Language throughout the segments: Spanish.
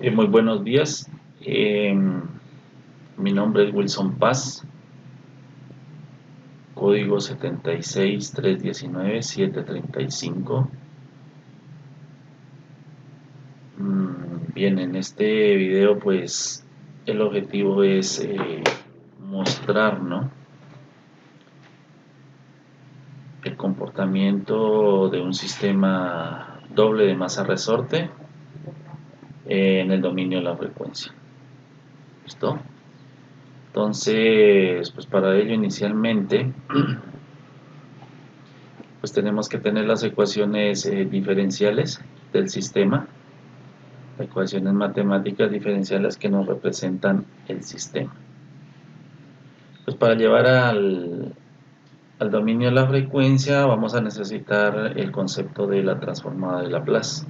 Muy buenos días. Mi nombre es Wilson Paz, código 76319-735. Bien, en este video pues el objetivo es mostrar, ¿no?, el comportamiento de un sistema doble de masa resorte en el dominio de la frecuencia. ¿Listo? Entonces, pues para ello inicialmente pues tenemos que tener las ecuaciones diferenciales del sistema, ecuaciones matemáticas diferenciales que nos representan el sistema. Pues para llevar al dominio de la frecuencia vamos a necesitar el concepto de la transformada de Laplace.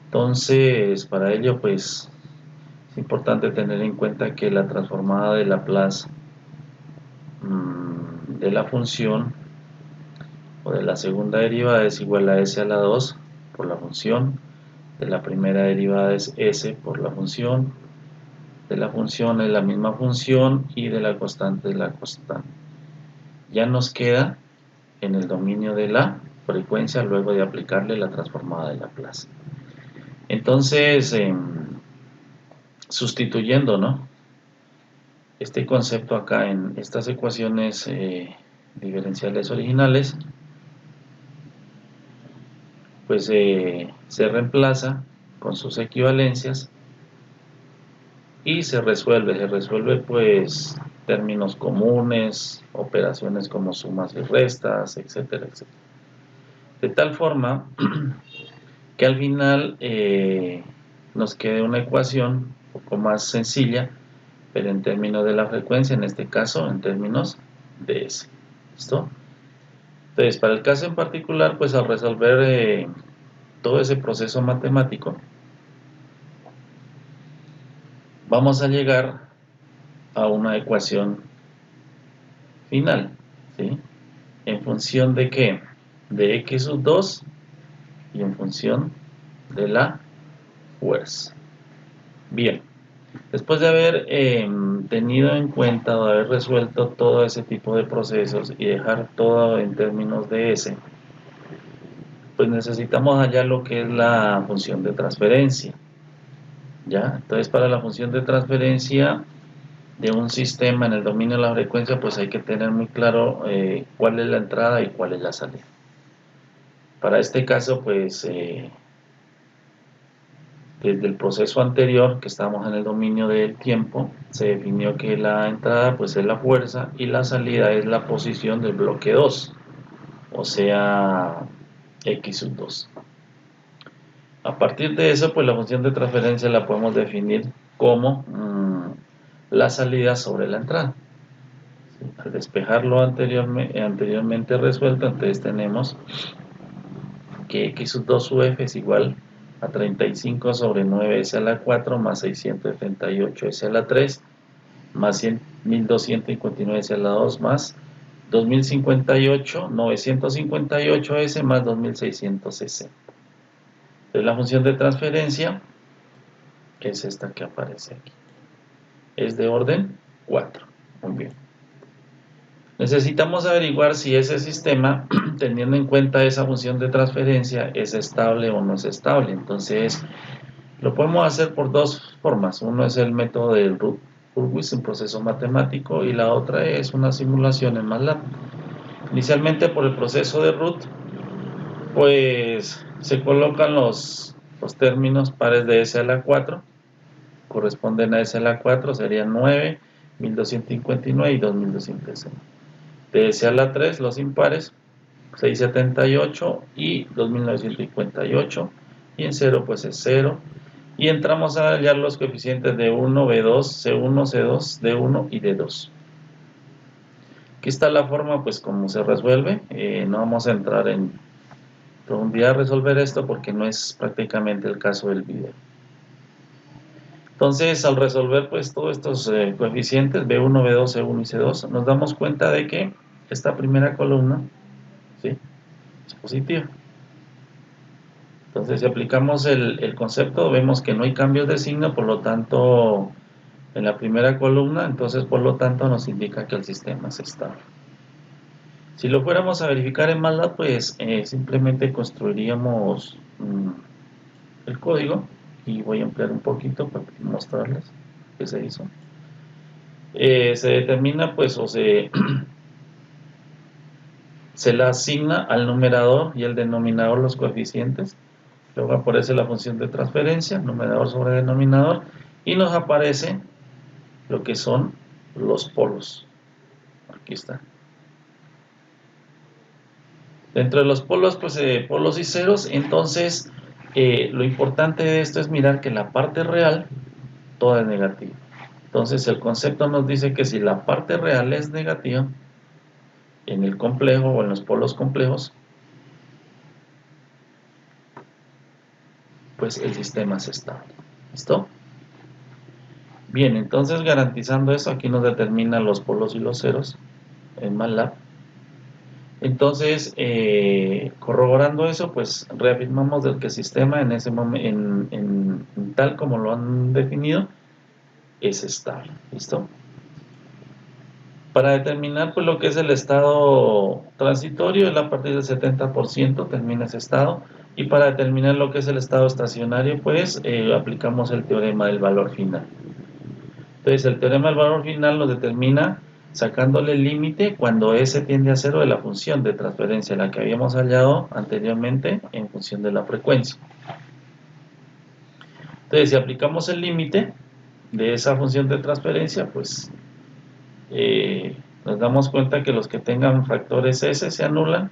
Entonces, para ello pues es importante tener en cuenta que la transformada de Laplace de la función o de la segunda derivada es igual a s a la 2 por la función, de la primera derivada es s por la función, de la función es la misma función y de la constante es la constante. Ya nos queda en el dominio de la frecuencia luego de aplicarle la transformada de Laplace. Entonces, sustituyendo, ¿no?, este concepto acá en estas ecuaciones diferenciales originales, pues se reemplaza con sus equivalencias y se resuelve pues términos comunes, operaciones como sumas y restas, etcétera, etcétera. De tal forma que al final nos quede una ecuación un poco más sencilla, pero en términos de la frecuencia, en este caso en términos de S. ¿Listo? Entonces, para el caso en particular, pues al resolver todo ese proceso matemático, vamos a llegar a una ecuación final, ¿sí?, en función de ¿qué? De x sub 2 y en función de la fuerza. Bien, después de haber tenido en cuenta o de haber resuelto todo ese tipo de procesos y dejar todo en términos de S, pues necesitamos hallar lo que es la función de transferencia. ¿Ya? Entonces, para la función de transferencia de un sistema en el dominio de la frecuencia, pues hay que tener muy claro cuál es la entrada y cuál es la salida. Para este caso, pues desde el proceso anterior, que estábamos en el dominio del tiempo, se definió que la entrada pues es la fuerza y la salida es la posición del bloque 2, o sea, x sub 2. A partir de eso, pues la función de transferencia la podemos definir como la salida sobre la entrada. Al despejarlo anteriormente resuelto, entonces tenemos que x sub 2 sub f es igual a 35 sobre 9s a la 4 más 678s a la 3 más 1259s a la 2 más 2058, 958s más 2660. Entonces la función de transferencia es esta que aparece aquí. Es de orden 4. Muy bien. Necesitamos averiguar si ese sistema, teniendo en cuenta esa función de transferencia, es estable o no es estable. Entonces, lo podemos hacer por dos formas. Uno es el método del Hurwitz, un proceso matemático, y la otra es una simulación en MATLAB. Inicialmente, por el proceso de root, pues se colocan los términos pares de s a la 4, corresponden a s a la 4, serían 9, 1259 y 2260. De s a la 3, los impares, 678 y 2958, y en 0 pues es 0, y entramos a hallar los coeficientes de 1, B2, C1, C2, D1 y D2. Aquí está la forma, pues como se resuelve. No vamos a entrar en profundidad a resolver esto porque no es prácticamente el caso del video. Entonces, al resolver pues todos estos coeficientes B1, B2, C1 y C2, nos damos cuenta de que esta primera columna, ¿sí?, es positiva. Entonces, si aplicamos el concepto, vemos que no hay cambios de signo, por lo tanto, en la primera columna, entonces, por lo tanto, nos indica que el sistema es estable. Si lo fuéramos a verificar en MATLAB, pues simplemente construiríamos el código, y voy a ampliar un poquito para mostrarles qué se hizo. Se determina, pues, o se le asigna al numerador y al denominador los coeficientes. Luego aparece la función de transferencia, numerador sobre denominador, y nos aparece lo que son los polos. Aquí está. Dentro de los polos, pues polos y ceros. Entonces, lo importante de esto es mirar que la parte real, toda es negativa. Entonces, el concepto nos dice que si la parte real es negativa, en el complejo o en los polos complejos, pues el sistema es estable. ¿Listo? Bien, entonces garantizando eso, aquí nos determina los polos y los ceros en MATLAB. Entonces, corroborando eso, pues reafirmamos que el sistema en ese momento, tal como lo han definido, es estable. ¿Listo? Para determinar pues lo que es el estado transitorio, es a partir del 70% termina ese estado. Y para determinar lo que es el estado estacionario, pues aplicamos el teorema del valor final. Entonces, el teorema del valor final nos determina sacándole el límite cuando S tiende a cero de la función de transferencia, la que habíamos hallado anteriormente en función de la frecuencia. Entonces, si aplicamos el límite de esa función de transferencia, pues nos damos cuenta que los que tengan factores S se anulan,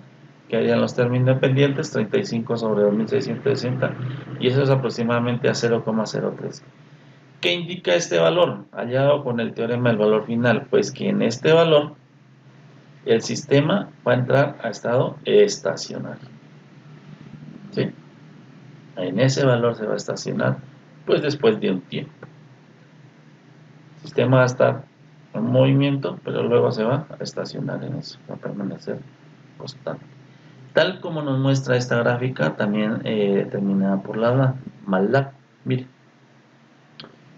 que harían los términos independientes, 35 sobre 2660, y eso es aproximadamente a 0,03. ¿Qué indica este valor? Hallado con el teorema del valor final, pues que en este valor el sistema va a entrar a estado estacionario. ¿Sí? En ese valor se va a estacionar, pues después de un tiempo. El sistema va a estar en movimiento, pero luego se va a estacionar en eso, va a permanecer constante. Tal como nos muestra esta gráfica, también determinada por la MATLAB. Mire,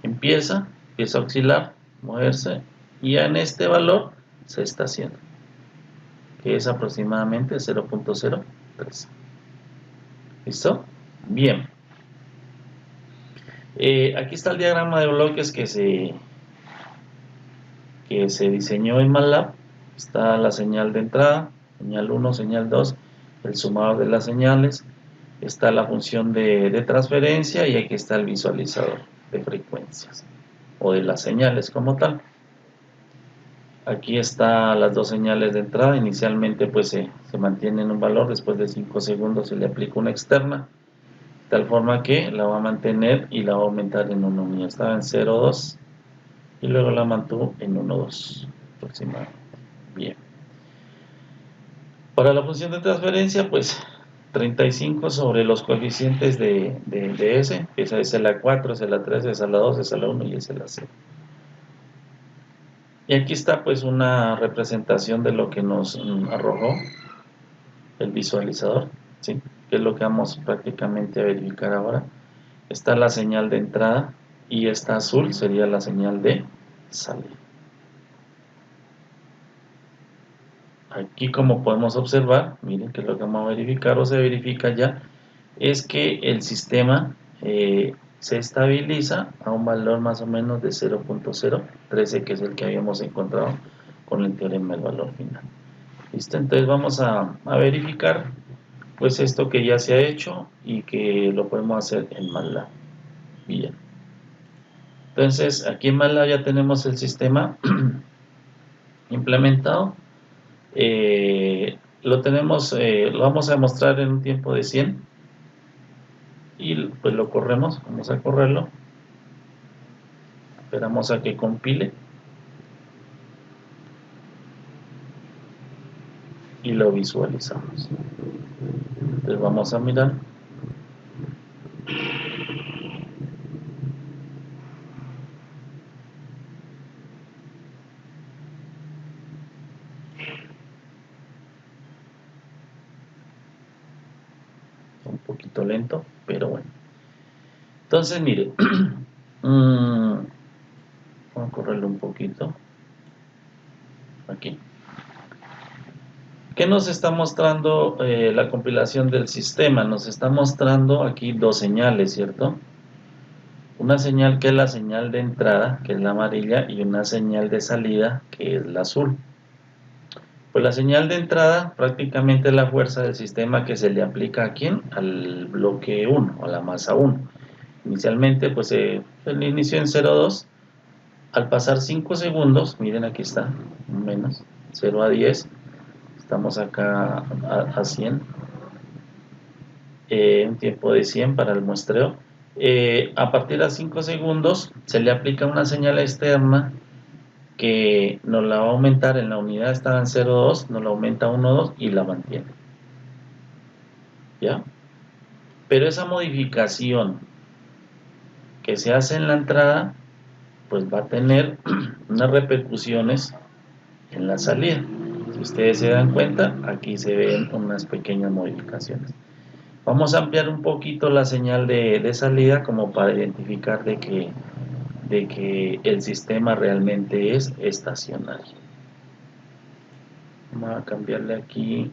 empieza a oscilar, moverse, y en este valor se estaciona, que es aproximadamente 0.03. ¿Listo? Bien. Aquí está el diagrama de bloques que se diseñó en MATLAB. Está la señal de entrada, señal 1, señal 2, el sumador de las señales, está la función de transferencia, y aquí está el visualizador de frecuencias o de las señales como tal. Aquí están las dos señales de entrada. Inicialmente pues se mantiene en un valor, después de 5 segundos se le aplica una externa, de tal forma que la va a mantener y la va a aumentar en 1. Estaba en 0,2 y luego la mantuvo en 1,2 aproximadamente. Bien. Para la función de transferencia, pues 35 sobre los coeficientes de S, que es la 4, es la 3, es la 2, es la 1 y es la 0. Y aquí está pues una representación de lo que nos arrojó el visualizador, ¿sí? Que es lo que vamos prácticamente a verificar ahora. Está la señal de entrada y esta azul sería la señal de salida. Aquí, como podemos observar, miren que lo que vamos a verificar o se verifica ya es que el sistema se estabiliza a un valor más o menos de 0.013, que es el que habíamos encontrado con el teorema del valor final. ¿Listo? Entonces vamos a verificar pues esto que ya se ha hecho y que lo podemos hacer en MATLAB. Bien. Entonces aquí en MATLAB ya tenemos el sistema implementado. Lo vamos a mostrar en un tiempo de 100 y pues lo corremos. Vamos a correrlo, esperamos a que compile y lo visualizamos. Entonces vamos a mirar. Un poquito poquito lento, pero bueno. Entonces, mire, vamos a correrlo un poquito. Aquí. ¿Qué nos está mostrando la compilación del sistema? Nos está mostrando aquí dos señales, ¿cierto? Una señal que es la señal de entrada, que es la amarilla, y una señal de salida, que es la azul. Pues la señal de entrada prácticamente es la fuerza del sistema que se le aplica ¿a quién? Al bloque 1, a la masa 1. Inicialmente, pues el inicio en 0,2. Al pasar 5 segundos, miren aquí está, menos, 0 a 10, estamos acá a 100, un tiempo de 100 para el muestreo. A partir de 5 segundos se le aplica una señal externa que nos la va a aumentar. En la unidad estaba en 0,2, nos la aumenta a 1,2 y la mantiene. ¿Ya? Pero esa modificación que se hace en la entrada, pues va a tener unas repercusiones en la salida. Si ustedes se dan cuenta, aquí se ven unas pequeñas modificaciones. Vamos a ampliar un poquito la señal de salida como para identificar de que el sistema realmente es estacionario. Vamos a cambiarle aquí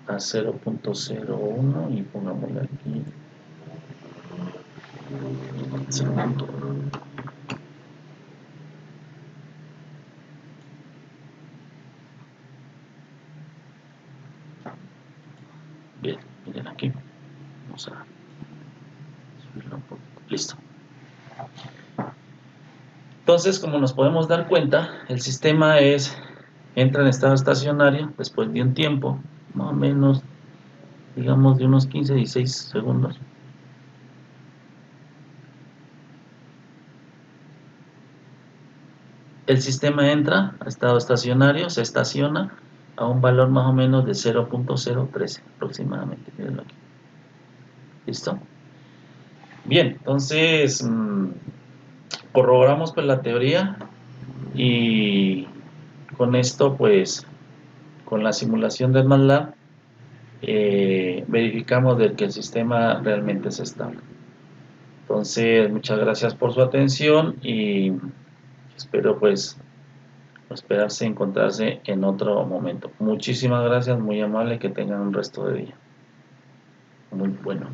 a 0.01 y pongámosle aquí 0.1. Bien, miren aquí. Vamos a subirlo un poquito. Listo. Entonces, como nos podemos dar cuenta, el sistema entra en estado estacionario después de un tiempo, más o menos, digamos, de unos 15-16 segundos. El sistema entra a estado estacionario, se estaciona a un valor más o menos de 0.013 aproximadamente. Mírenlo aquí. ¿Listo? Bien, entonces corroboramos pues la teoría y con esto pues con la simulación del MATLAB verificamos de que el sistema realmente es estable. Entonces muchas gracias por su atención y espero pues esperarse encontrarse en otro momento. Muchísimas gracias, muy amable, que tengan un resto de día muy bueno.